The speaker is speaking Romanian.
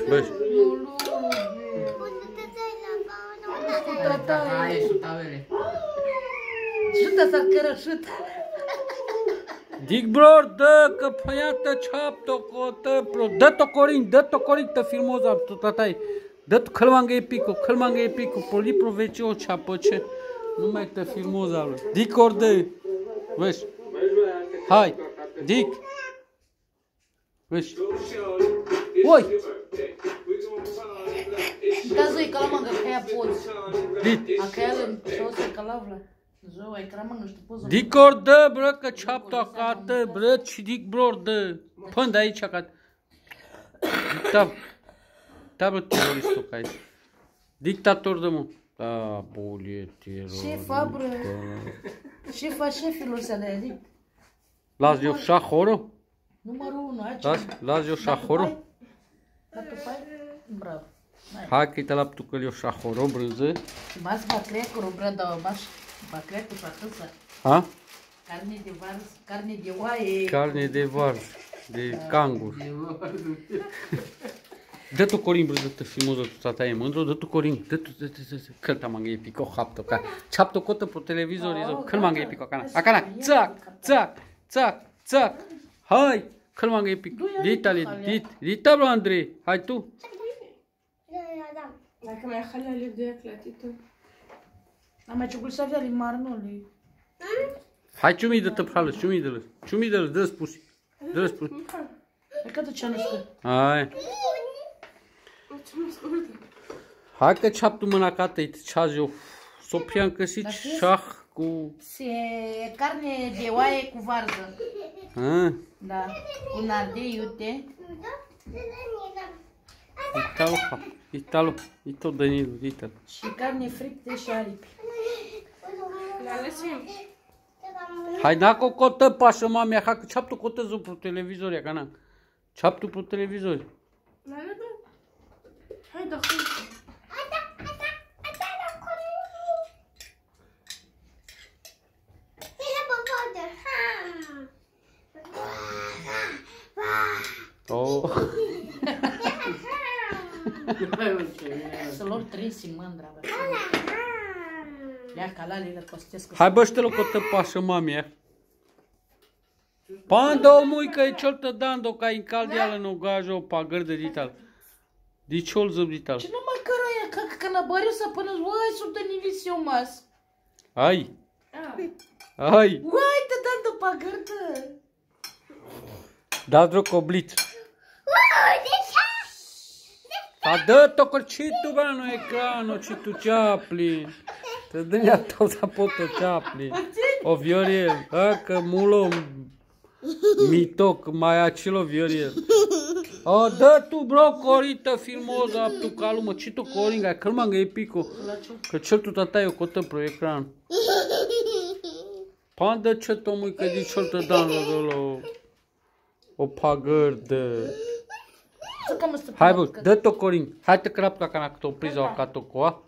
Băi. Șută să cără, șută. Dic bror, dă că păiată ceaptă cotă, bro. Dă-to Corin, tă filmoza, tu tatai. Dă-to călmangă epico, poli provece o ceapă ce. Nu mai tă filmoza lui. Dic ori dă. Vezi? Hai, dic. Vezi? Oi! Газуй каламанга, какая польза. Dit. А какая соуса калавла? Зоай каламанга, что поза. Dic ori dă, bro, că ceaptă acată, bro, și dic bror, dă. Până de aici acată. Da, bă, teroristul ca aici. Dictator de mă. Da, bolie, terorist. Șefa, bro. Șefa șefilor să le adic. Las eu șahorul? Numărul 1, aici. Las eu șahorul? Da, tu pai? Bravo. Hai că te la ptucăl eu șahorul, brânză. Mas bacreco, brada, mas bacreco și atâția. Ha? Carne de vars, carne de oaie. Carne de var, de cangur. Dă tu Corin, brânză, te filmoză, tu tata e mândru, dă tu Corin, dă tu, că ta mangă e pico, hapto, ca. Ceaptă cotă pe televizor, că mangă e pico, acana. Acana, țac. Hai, că mangă e pico. Dita, bro, Andrei, hai tu. Dacă mai halale de clătită. Am mai ciocul să avea limarnul. Hai ciumi de tăphală, ciumi de dă spus. E că de ce nu știu? Hai. Hai că ceaptu mâna ca tăi, ceaz eu. Soprian căsit șah cu... Se carne de oaie cu varză. Da, cu nardei, iute. Italo, ito Danilo, Italo. Și carne friptă și aripi. Le alesim. Hai dacă o cotă pașă mamea, hai că ceaptu cotă zo pro televizor, ia cana. Ceaptu pro televizor. Hai, da, hai. Oh. Să lor trisi mândra, bă. Lea calalele costesc. Hai bă, ștelo cotă pașă mamea. Panda o muică e cioltă dando ca in caldială no gajo pa gârdă dital. Diciol zăb dital. Ce nu mă căroia, că năbăriu să până uai sub de nivisiu mas. Ai. Uai, te dando pa gârdă. Da drocoblit. A dă-to corcitu bă, no ecrano, citu Chaplin. Te dă-ne-a tău să poto Chaplin. O Vioriel, că mulo mitoc, mai acilo Vioriel. O, dă tu bro, corită filmoza, tu calumă, citu coringa, că mangă e pico. Că cel tu tatai o cotă pro ecran. Panda ce to mui că di cel te dan lo o pagărdă. Hai bă, dă-to Corin. Hai te crap ca cana că te-o priză o catocoa.